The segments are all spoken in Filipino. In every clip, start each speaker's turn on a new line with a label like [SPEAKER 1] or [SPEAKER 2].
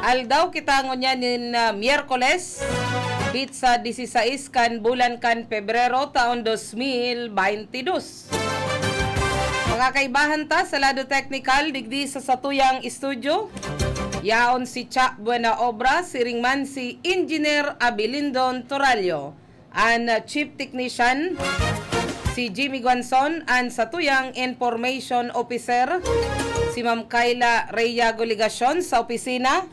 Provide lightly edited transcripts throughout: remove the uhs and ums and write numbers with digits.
[SPEAKER 1] Aldaw kita ngunyanin na Miyerkules, bit sa 16 kan bulan kan Pebrero taon 2022. Mga kaibahan ta sa lado technical digdi sa satuyang studio. Yaon si Cha Buena Obra, siringman si Engineer Abilindon Toralio, and Chief Technician si Jimmy Guanzon, and satuyang Information Officer si Ma'am Kayla Rhea Goligacion sa opisina,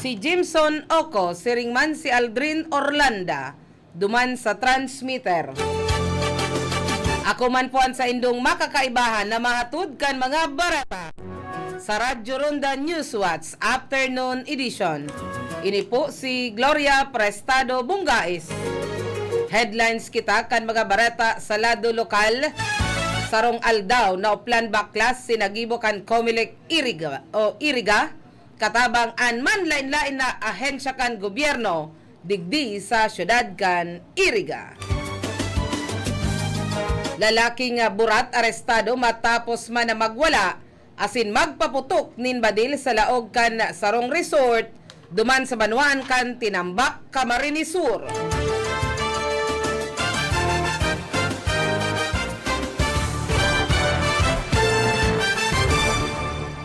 [SPEAKER 1] si Jimson Oco, siringman si Aldrin Orlanda, duman sa transmitter. Ako man po sa indong makakaibahan na mahatud kan mga barata sa Radyo Ronda Newswatch Afternoon Edition. Ini po si Gloria Prestado Bungais. Headlines kita kan mga barata sa lado lokal. Sarong aldaw na uplan baklas sinagibo kan Comelec Iriga katabang an man lain-lain na ahensya kan gobyerno digdi sa syudad kan Iriga. Lalaking burat arestado matapos man na magwala asin magpaputok nin badil sa laog kan sarong resort duman sa Banwaan kan Tinambak, Camarines Sur.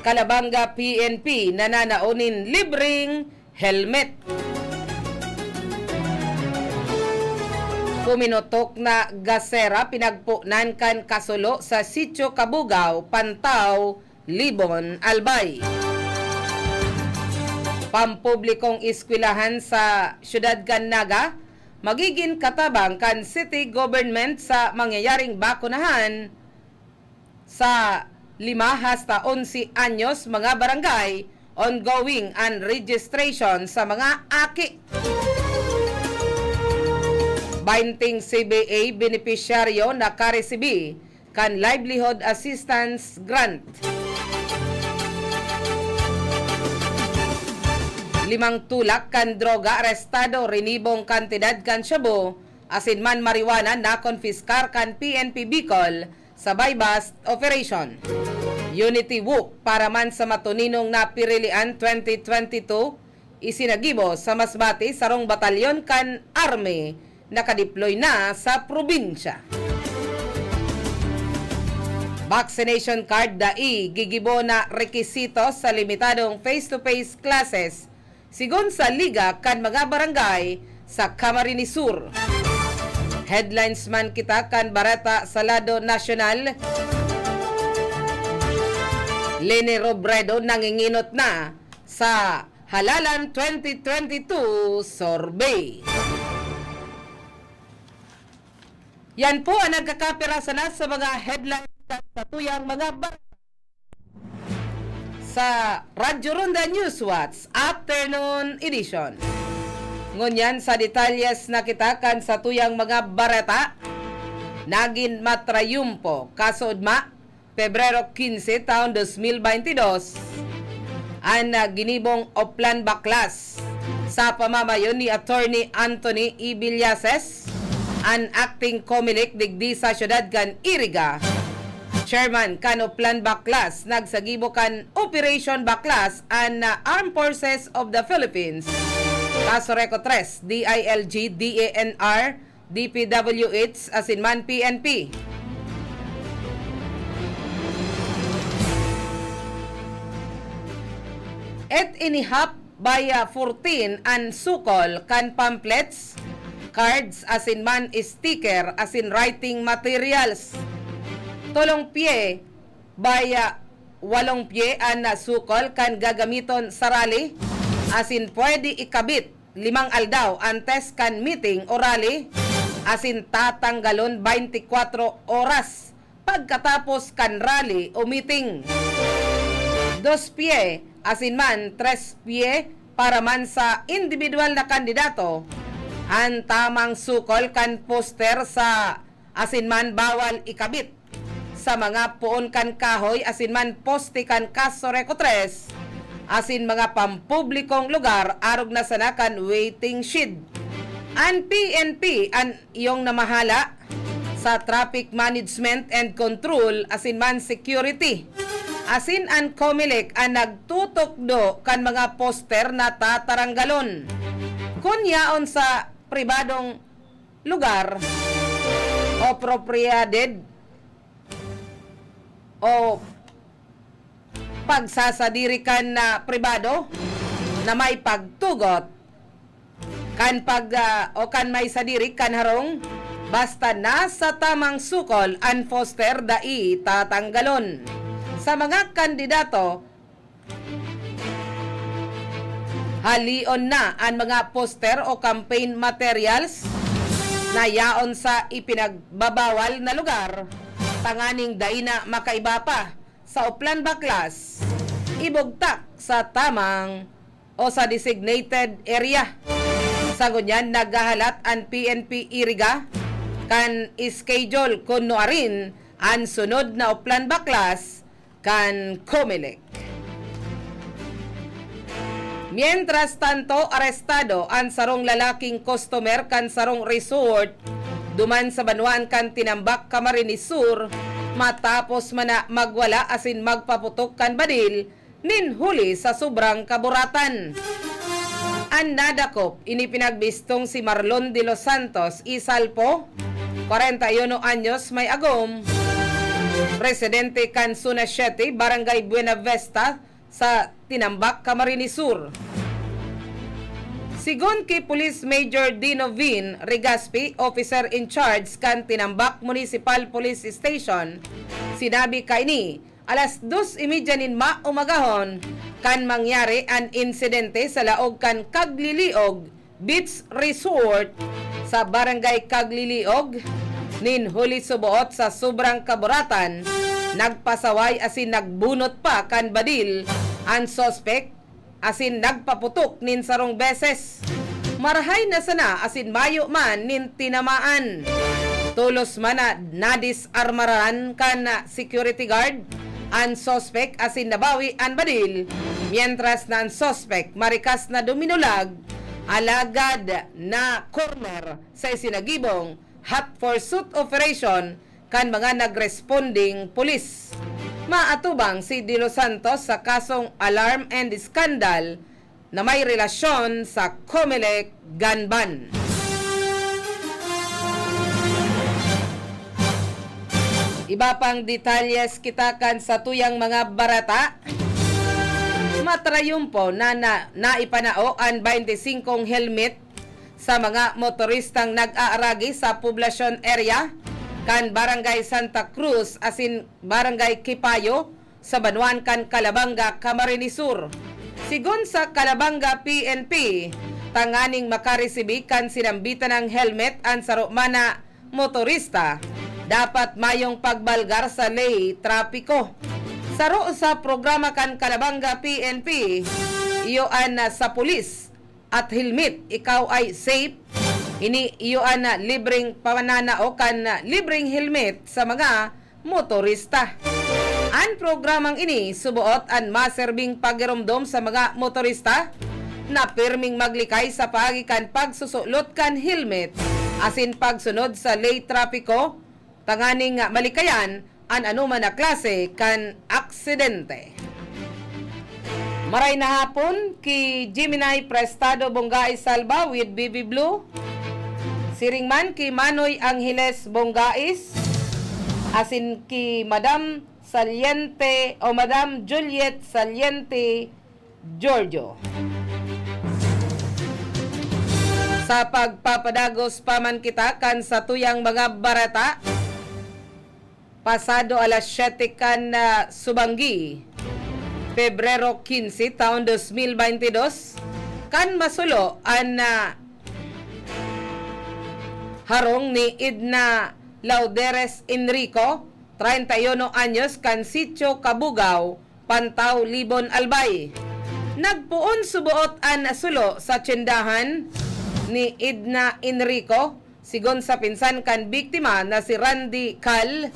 [SPEAKER 1] Kalabanga PNP nananaonin libreng helmet. Kuminotok na gasera pinagpunan kan kasulo sa Sitio Kabugao, Pantaw, Libon, Albay. Pampublikong eskwelahan sa Syudad kan Naga magiging katabang kan city government sa mangyayaring bakunahan sa 5 hasta 11 anyos mga barangay, ongoing and registration sa mga aki. 20 CBA beneficiaryo na karesibi kan livelihood assistance grant. 5 tulak kan droga arestado, rinibong kantidad kan shabu, asin man marijuana na konfiskar kan PNP Bicol sa bypass operation. Unity Walk para man sa matuninong na Pirilian 2022 isinagibo sa Masbate sarong batalyon kan Army nakadeploy na sa probinsya. Vaccination card dai gigibo na rekisito sa limitadong face-to-face classes sigon sa liga kan mga barangay sa Camarines Sur. Headlines man kita kan barata sa lado nasyonal. Leni Robredo nanginginot na sa Halalan 2022 survey. Yan po ang nagkakapirasan na sa mga headlines sa tuyang mga barata sa Radyo Ronda Newswatch Afternoon Edition. Ngunyan sa detalyes na kitakan sa tuyang mga barata, nagin matrayumpo kasodma Pebrero 15 taon 2022 ang ginibong oplan baklas sa pamamayon ni Attorney Anthony E. Villases, ang acting Comelec digdi sa syudad kan Iriga. Chairman kan oplan baklas nagsagibo kan Operation Baklas ang Armed Forces of the Philippines, Casoreco 3, DILG, DANR, DPWH asin man PNP. Et inihap by 14 and sukol kan pamphlets, cards asin man sticker asin writing materials. Tolong pie by 8 pie an sukol kan gagamiton sa rally asin pwede ikabit 5 aldaw antes kan meeting o rally asin tatanggalon 24 oras pagkatapos kan rally o meeting. 2 pie asin man 3 pie para man sa individual na kandidato. Ang tamang sukol kan poster sa asin man bawal ikabit sa mga puon kan kahoy asin man poste kan Casoreco 3 asin mga pampublikong lugar arog na sana kan waiting shed. Ang PNP ang iyong namahala sa traffic management and control asin man security asin an Comelec ang nagtutukdo kan mga poster na tataranggalon. Kunyaon sa pribadong lugar o propriedad o pagsasadirikan na pribado na may pagtugot kan o kan may sadiri kan harong basta nasa tamang sukol an poster dai tatanggalon. Sa mga kandidato, halion na ang mga poster o campaign materials na yaon sa ipinagbabawal na lugar, tanganing dai na makaiba pa sa Oplan Baklas, ibugtak sa tamang o sa designated area. Sa ngunyan, naghahalat ang PNP Iriga kan schedule kunuarin ang sunod na Oplan Baklas kan Comelec. Mientras tanto, arestado ang sarong lalaking customer kan sarong resort duman sa Banwaan kan Tinambak, Camarines Sur, matapos mana magwala asin magpaputok kan badil nin huli sa sobrang kaburatan. Ang nadakop, inipinagbistong si Marlon de los Santos Isalpo, 41 anyos, may agom, residente kan Zona 7, Barangay Buena Vista sa Tinambak, Camarines Sur. Sigon kay Police Major Dino Vin Regaspi, officer in charge kan Tinambak Municipal Police Station, sinabi kaini alas 2:30 nin maumagahon kan mangyari an insidente sa laog kan Kagliliog Beach Resort sa Barangay Kagliliog nin huli subuot sa sobrang kaburatan, nagpasaway asin nagbunot pa kan badil ang suspect asin nagpaputok nin sarong beses. Marahay na sana asin mayo man nin tinamaan. Tulos man na nadisarmaran kan security guard ang suspect asin nabawi ang badil, mientras na ang suspect marikas na duminulag alagad na corner sa isinagibong hot pursuit operation kan mga nagresponding pulis. Maatubang si De Los Santos sa kasong alarm and scandal na may relasyon sa Comelec Ganban. Iba pang detalyes kitakan sa tuyang mga barata. Matrayumpo na naipanao ang 25 helmet sa mga motoristang nag-aaragi sa poblasyon area kan Barangay Santa Cruz asin Barangay Kipayo sa Banwaan kan Calabanga, Camarines Sur. Sigon sa Calabanga PNP, tanganing makaresibi kan sinambitan ng helmet ang sarumana motorista, dapat mayong pagbalgar sa ley trapiko. Saro sa programa kan Calabanga PNP, iyoan sa pulis at helmet, ikaw ay safe. Ini iyoan na libreng pamananao kan libreng helmet sa mga motorista. Ang programang ini subuot ang maserbing pagirumdom sa mga motorista na pirming maglikay sa pagikan pagsusulot kan helmet asin pagsunod sa ley trapiko, tanganing malikayan ang anuman na klase kan aksidente. Maray na hapon ki Gemini Prestado Bongais Salva with BB Blue. Siring man ki Manoy Angeles Bongais asin ki Madam Saliente o Madam Juliet Saliente Giorgio. Sa pagpapadagos paman kita kan sa tuyang mga barata, pasado alas 7 kan Subanggi, Pebrero 15, taon 2022, kan masulo ang harong ni Edna Lauderes Enrico, 31 anyos, kan Sitio Kabugao, Pantaw, Libon, Albay. Nagpuon subuot ang sulo sa tsendahan ni Edna Enrico, sigon sa pinsan kan biktima na si Randy Cal.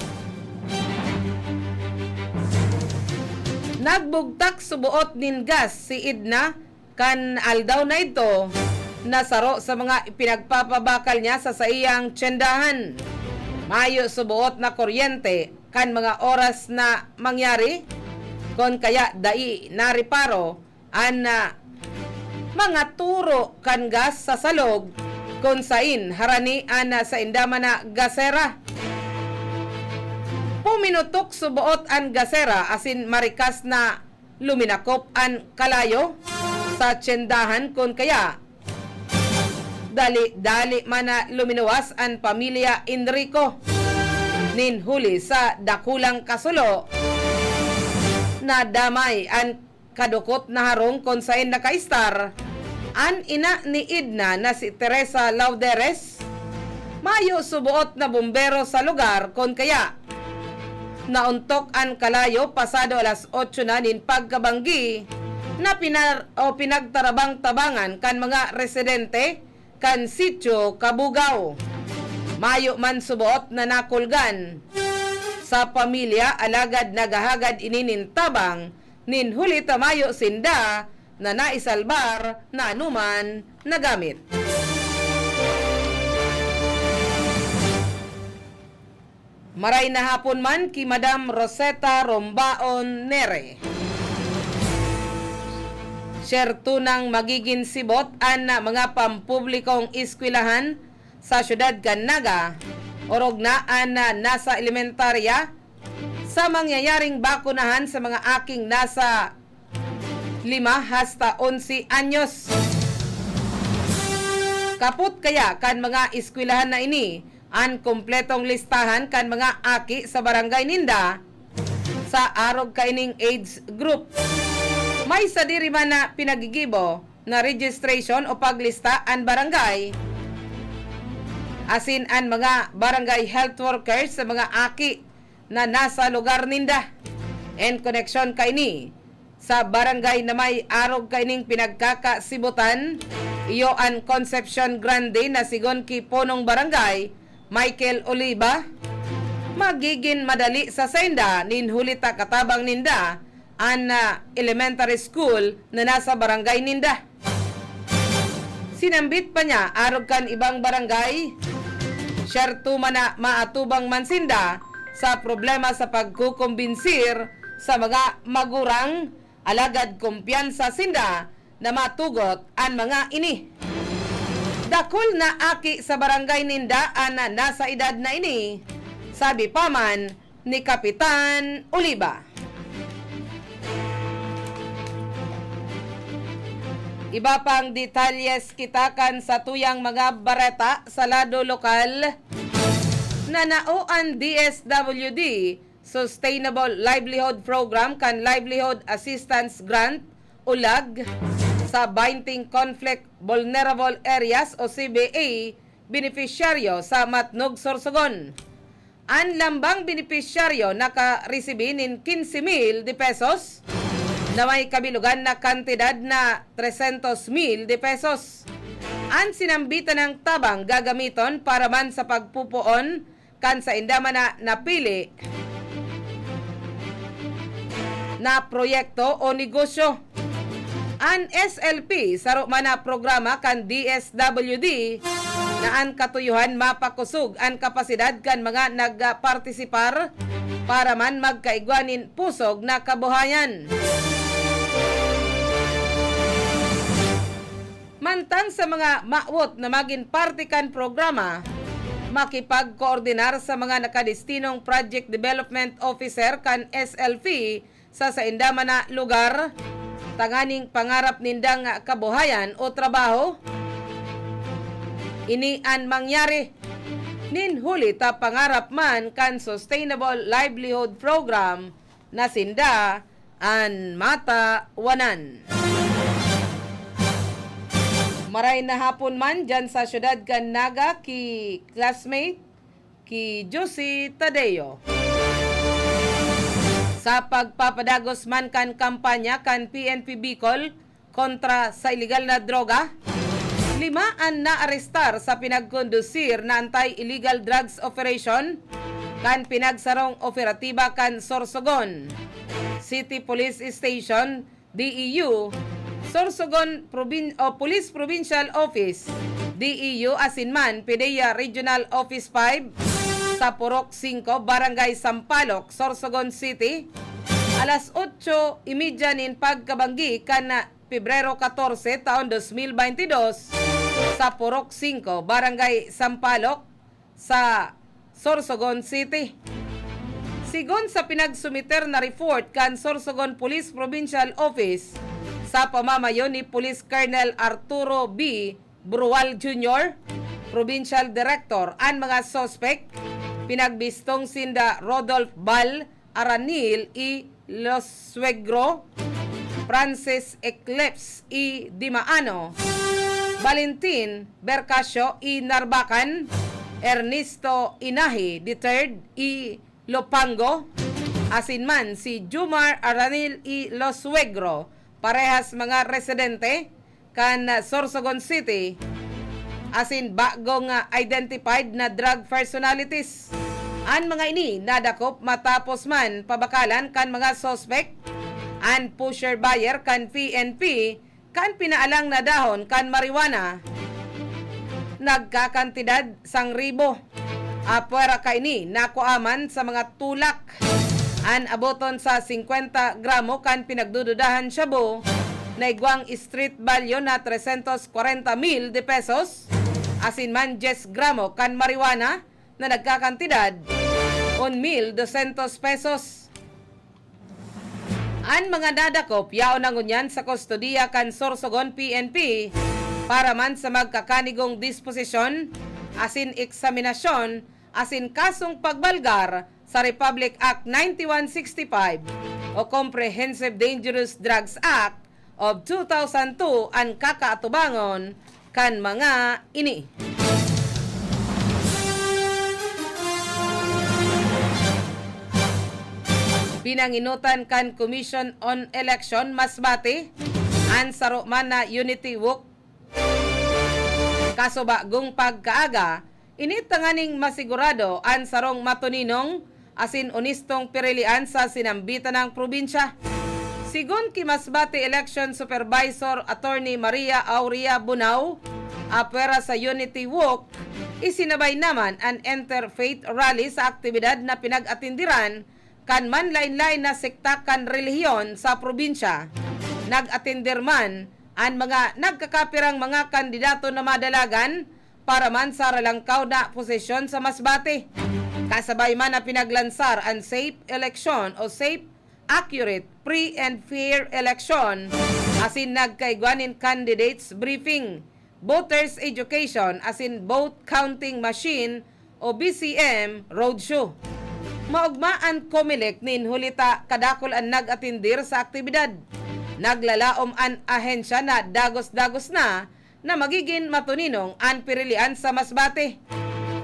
[SPEAKER 1] Nagbugtak subuot nin gas si Edna kan aldaw na ito nasaro sa mga pinagpapabakal niya sa iyang tsendahan. Mayo subuot na kuryente kan mga oras na mangyari kon kaya dai nariparo an mga turo kan gas sa salog kon sain harani ana sa indama na gasera. Puminutok subuot an gasera asin marikas na luminakop an kalayo sa tsendahan kon kaya dali mana luminawas an pamilya Enrico ninhuli sa dakulang kasulo na damay an kadukot na harong kon sain nakaistar an ina ni Edna na si Teresa Lauderes. Mayo subuot na bumbero sa lugar kon kaya nauntok an kalayo pasado alas 8 na nin pagkabanggi na pinagtarabang-tabangan kan mga residente kan sitio Kabugao. Mayo man subuot na nakulgan sa pamilya alagad nagahagad ininintabang ninhuli tamayo sinda na naisalbar na anuman na gamit. Maray na hapon man ki Madam Rosetta Rombaon Nere. Syertunang magiging sibot an mga pampublikong eskwelahan sa syudad Canaga orog na an nasa elementarya sa mangyayaring bakunahan sa mga aking nasa 5 hasta 11 anyos. Kaput kaya kan mga eskwelahan na ini an kompletong listahan kan mga aki sa barangay ninda sa arog kaining age group. May sa diri man na pinagigibo na registration o paglista an barangay asin an mga barangay health workers sa mga aki na nasa lugar ninda. En connection kaini sa barangay na may arog kaining pinagkakasibutan iyo an Concepcion Grande na sigon ki punong barangay Michael Oliva. Magiging madali sa senda ninhulita katabang ninda an elementary school na nasa barangay ninda. Sinambit pa niya arog kan ibang barangay syerto man na maatubang mansinda sa problema sa pagkukumbinsir sa mga magurang alagad kumpiyansa sinda na matugot ang mga ini. Dakol na aki sa barangay ninda an nasa edad na ini, sabi paman ni Kapitan Oliva. Iba pang detalyes kitakan sa tuyang mga bareta sa lado lokal na nauan DSWD Sustainable Livelihood Program kan Livelihood Assistance Grant ulag sa 20 Conflict Vulnerable Areas o CBA beneficiaryo sa Matnog, Sorsogon. Ang lambang beneficiaryo naka-resibi nin 15,000 de pesos na may kabilugan na kantidad na 300,000 de pesos. Ang sinambitan ng tabang gagamiton para man sa pagpupuon kan sa indama na napili na proyekto o negosyo. Ang SLP saro man na programa kan DSWD na ang katuyuhan mapakusog ang kapasidad kan mga nagpartisipar para man magkaigwanin pusog na kabuhayan. Mantang sa mga maawot na maging parte kan programa, makipagkoordinar sa mga nakadestinong Project Development Officer kan SLP sa indama na lugar, tanganing pangarap nindang kabuhayan o trabaho. Ini an mangyari ninhuli ta pangarap man kan Sustainable Livelihood Program na sinda an matawanan. Maray na hapon man dyan sa syudad Canaga ki classmate ki Josie Tadeo. Sa pagpapadagos man kan kampanya kan PNP Bicol kontra sa illegal na droga, 5 ang naarestar sa pinagkondusir na anti-illegal drugs operation kan pinagsarong operatiba kan Sorsogon City Police Station, DEU, Sorsogon Police Provincial Office, DEU Asinman, PDEA Regional Office 5, sa Purok 5, Barangay Sampaloc, Sorsogon City, Alas 8:30 nin pagkabanggi kan na Pebrero 14 taon 2022 sa Purok 5, Barangay Sampaloc sa Sorsogon City. Sigon sa pinagsumiter na report kan Sorsogon Police Provincial Office sa pamamayo ni Police Colonel Arturo B. Brual Jr., Provincial Director, ang mga suspect pinagbistong sinda Rodolph Bal Aranil I. Los Suegro, Francis Eclipse I. Dimaano, Valentin Bercasio I. Narbacan, Ernesto Inahi III I. Lopango, asinman si Jumar Aranil I. Los Suegro, parehas mga residente kan Sorsogon City, asin bagong identified na drug personalities. Ang mga ini nadakop matapos man pabakalan kan mga suspect and pusher buyer kan PNP kan pinaalang na dahon kan marijuana nagkakantidad 1,000. Apwera ka ini nakuaman sa mga tulak an aboton sa 50 gramo kan pinagdududahan shabu na igwang street value na 340,000 de pesos, asin man 10 gramo kan marijuana na nagkakantidad 1,200 pesos. Ang mga dadakop yaon na ngunyan sa kustodiya kan Sorsogon PNP para man sa magkakanigong disposisyon asin eksaminasyon asin kasong pagbalgar sa Republic Act 9165 o Comprehensive Dangerous Drugs Act of 2002 ang kakaatubangon kan mga ini. Pinanginutan kan Commission on Election Masbate ang saruman na Unity Walk kaso bagong pagkaaga initanganing masigurado ang sarong matuninong asin onistong pirilian sa sinambitan ng probinsya. Sigon ki Masbate Election Supervisor Attorney Maria Aurea Bunao, apwera sa Unity Walk, isinabay naman ang interfaith rally sa aktibidad na pinag-atindiran kan man lain-lain na sekta kan relihiyon sa probinsya. Nag-atindir man ang mga nagkakapirang mga kandidato na madalagan para man sa ralangkaw na posisyon sa Masbate. Kasabay man na pinaglansar ang safe election o safe, accurate, free and fair election, asin nagkaigwanin candidates briefing, voters education, asin vote counting machine o BCM roadshow. Maugmaan Comelec nin hulita kadakol ang nag-atindir sa aktibidad. Naglalaom ang ahensya na dagos-dagos na magiging matuninong ang pirilian sa Masbate.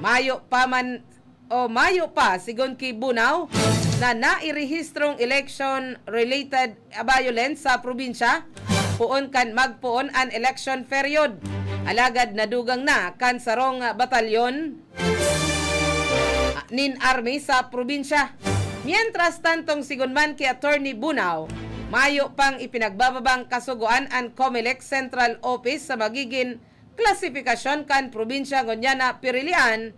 [SPEAKER 1] Mayo pa sigon ki Bunao na nairehistrong election-related violence sa probinsya, puon kan magpuon ang election period. Alagad na dugang na kan sarong batalyon nin army sa probinsya. Mientras tantong sigon man ki Attorney Bunao, mayo pang ipinagbababang kasuguan ang Comelec Central Office sa magiging klasifikasyon kan probinsya ngonya na pirilian.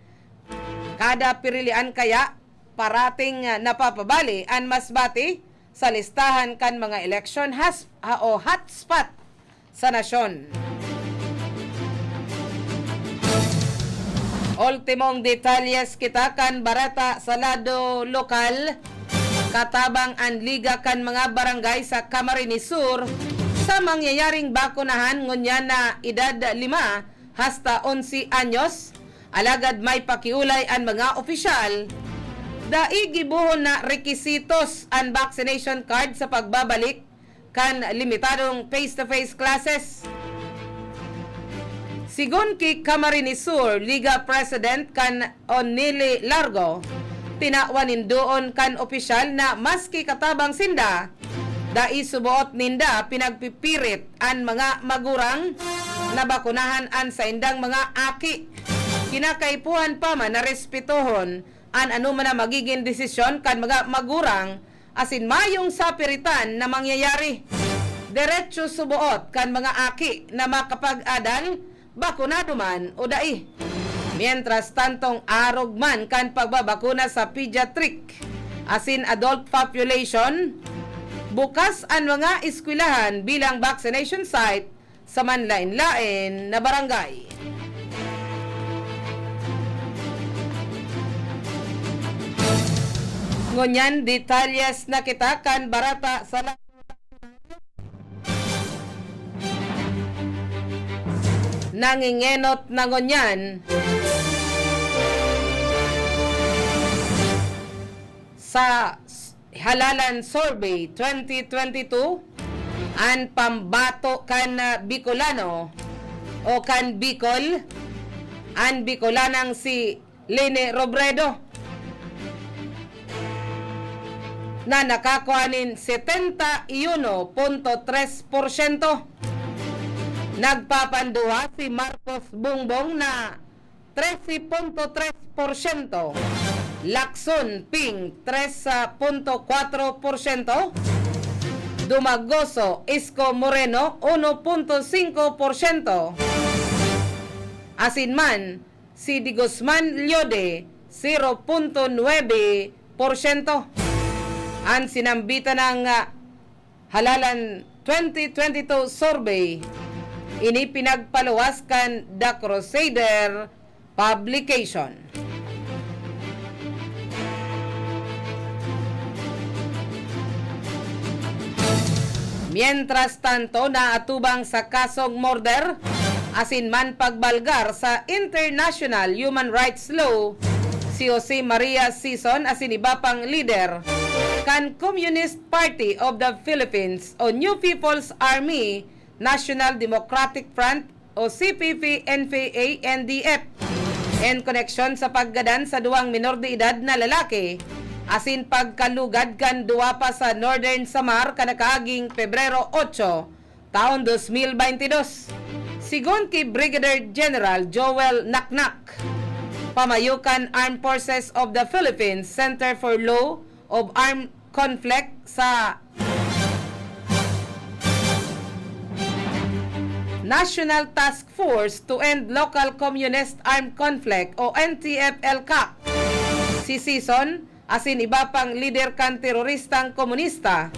[SPEAKER 1] Kada pirilian kaya parating napapabali ang Masbate sa listahan kan mga election hotspot sa nasyon. Ultimong detalyes kita kan barata sa lado lokal, katabang ang liga kan mga barangay sa Camarines Sur sa mangyayaring bakunahan ngunya na edad 5 hasta 11 anyos. Alagad may pakiulay ang mga opisyal daigibuhon na rekisitos ang vaccination card sa pagbabalik kan limitadong face-to-face classes. Sigon ki Camarines Sur Liga President kan Onili Largo, tinawanin doon kan opisyal na maski katabang sinda, dai subuot ninda pinagpipirit ang mga magurang na bakunahan an sa indang mga aki. Kinakaipuhan pa man na respetuhon an anuman na magiging desisyon kan mga magurang asin mayong sapiritan na mangyayari. Diretso subuot kan mga aki na makapag-adal, bakunado man o dai. Mientras tantong arog man kan pagbabakuna sa pediatric asin adult population Bukas ang mga eskwelahan bilang vaccination site sa manlain-lain na barangay. Ngunyan detalyes na kita kan barata sa nangingenot na ngunyan sa Halalan Survey 2022 ang pambato kan Bicolano o kan Bicol ang Bicolanang si Lene Robredo na nakakuhanin 71.3%. Nagpapanduha si Marcos Bongbong na 13.3%. Lacson Ping 3.4%. Dumagoso Isko Moreno 1.5%. Asinman si Di Guzman Liode 0.9%. Ang sinambitan ng Halalan 2022 survey ini pinagpaluwas kan The Crusader publication. Mientras tanto, naatubang sa kasong murder asinman pagbalgar sa international human rights law si Jose Maria Sison asin iba pang leader kan Communist Party of the Philippines o New People's Army National Democratic Front o CPP-NPA-NDF in koneksyon sa paggadan sa duwang minor de edad na lalaki asin pagkalugad kan duwa pa sa Northern Samar kanakaaging Pebrero 8 taon 2022. Sigon kay Brigadier General Joel Naknak, pamayukan Armed Forces of the Philippines Center for Law of Armed Conflict sa National Task Force to End Local Communist Armed Conflict o NTF-ELCAC. Si Sison asin iba pang lider kan teroristang komunista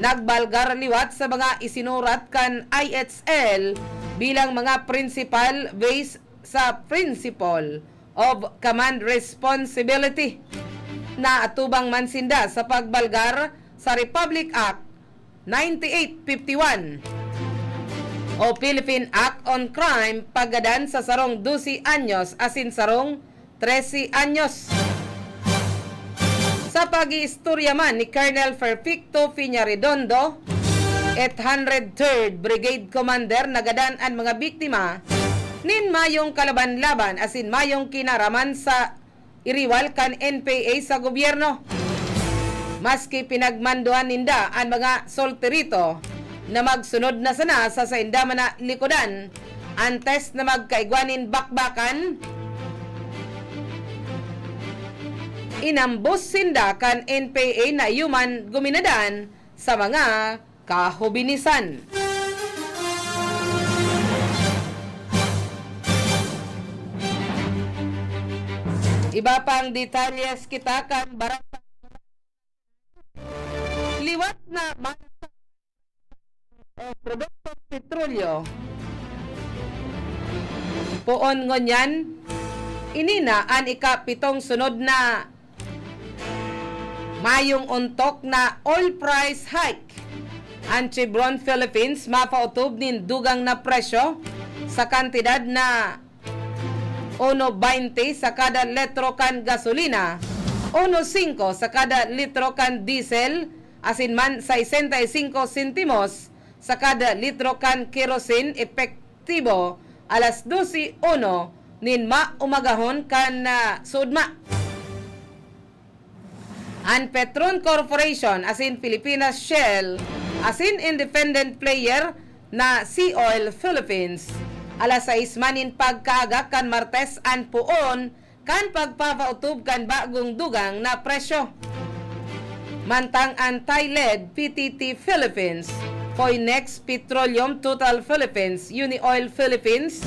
[SPEAKER 1] nagbalgar liwat sa mga isinurat kan IHL bilang mga principal based sa Principle of Command Responsibility na atubang mansinda sa pagbalgar sa Republic Act 9851 o Philippine Act on Crime paggadan sa sarong 12 anyos asin sarong 13 anyos. Sa pag-iistorya man ni Colonel Perfecto Piñaredondo, 803rd Brigade Commander nagadan ang mga biktima nin mayong kalaban-laban asin mayong kinaraman sa iriwal kan NPA sa gobyerno. Maski pinagmanduan ninda ang mga solterito na magsunod na sana sa indaman na likodan antes na magkaigwanin bakbakan, inambos sinda kan NPA na human guminadan sa mga kahubinisan. Iba pang detalyes kita kan barata liwat na produktong petrolyo. Poon ngonyan, inina an ikapitong sunod na mayong untok na oil price hike. Ang Chevron Philippines mapautob nin dugang na presyo sa kantidad na 1.20 sa kada litro kan gasolina, 1.5 sa kada litro kan diesel, asin man 65 sentimos sa kada litro kan kerosene epektibo alas 12:01 nin maumagahon kan sudma. Ang Petron Corporation asin Pilipinas Shell asin independent player na Sea Oil Philippines alas 6 manin pagkaaga kan Martes an puon kan pagpapautub kan bagong dugang na presyo. Mantang ang Thailand PTT Philippines, Poinex Petroleum Total Philippines, Unioil Philippines,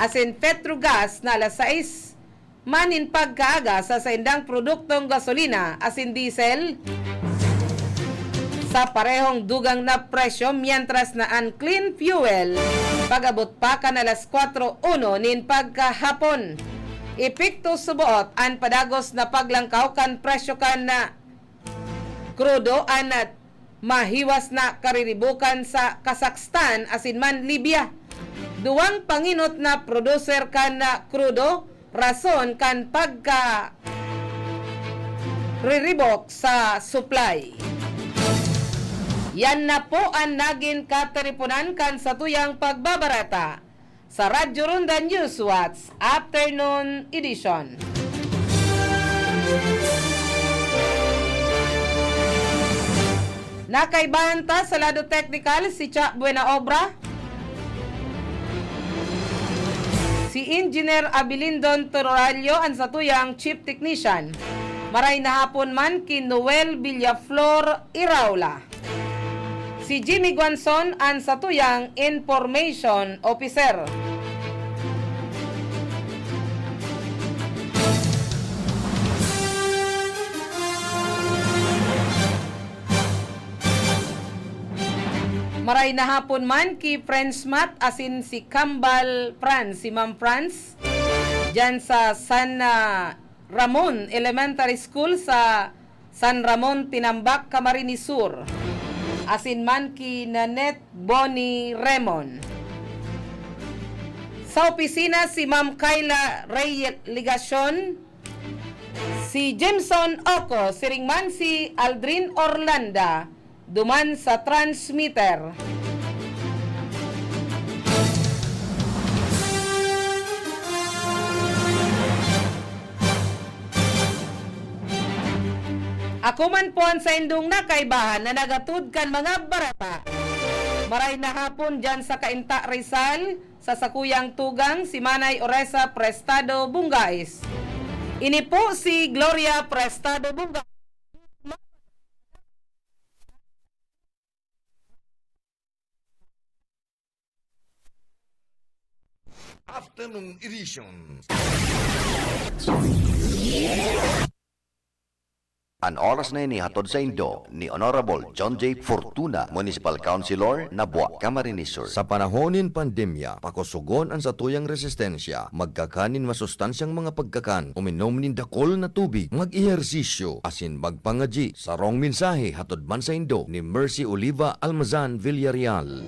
[SPEAKER 1] asin Petrogas na alas 6 manin pagkaaga sa saindang produktong gasolina asin diesel sa parehong dugang na presyo mientras na unclean fuel pagabot pa kan alas 4:01 nin pagkahapon. Epekto subuot an padagos na paglangkaw kan presyo kan na krudo anat mahiwas na kariribukan sa Kazakhstan asin man Libya. Duwang panginot na producer kan na krudo rason kan pagka riribok sa supply. Yan na po ang naging kataripunan kan sa tuyang pagbabarata sa Radyo Ronda News Watch Afternoon Edition. Nakaibahan ta sa lado technical si Cha Buena Obra, si Engineer Abilindon Torralio ang satuyang Chief Technician. Maray na hapon man ki Noel Villaflor Iraula. Si Jimmy Guanzon ang satuyang Information Officer. Maray na hapon man ki Friends Mat asin si Kambal Franz, si Ma'am Franz dyan sa San Ramon Elementary School sa San Ramon Tinambak, Camarines Sur. Asin man ki Nanette Bonnie Remon. Sa opisina si Ma'am Kayla Rey Ligacion, si Jameson Oco, siringman si Aldrin Orlanda, duman sa transmitter. Ako man po ang sa indong nakaibahan na nagatud kan mga barata. Maray na hapon dyan sa Kainta Rizal, sa Sakuyang Tugang, si Manay Oresa Prestado Bungais. Ini po si Gloria Prestado Bungais.
[SPEAKER 2] Afternoon Edition.
[SPEAKER 3] An oras na ini hatod sa Indo ni Honorable John J. Fortuna, Municipal Councilor, Nabua, Camarines Sur.
[SPEAKER 2] Sa panahonin pandemya, pakusugon ang satuyang resistensya, magkakanin masustansyang mga pagkakan, uminom nin dakol na tubig, mag-ehersisyo, asin magpangaji. Sa rong mensahe hatod man sa Indo ni Mercy Oliva Almazan Villarreal.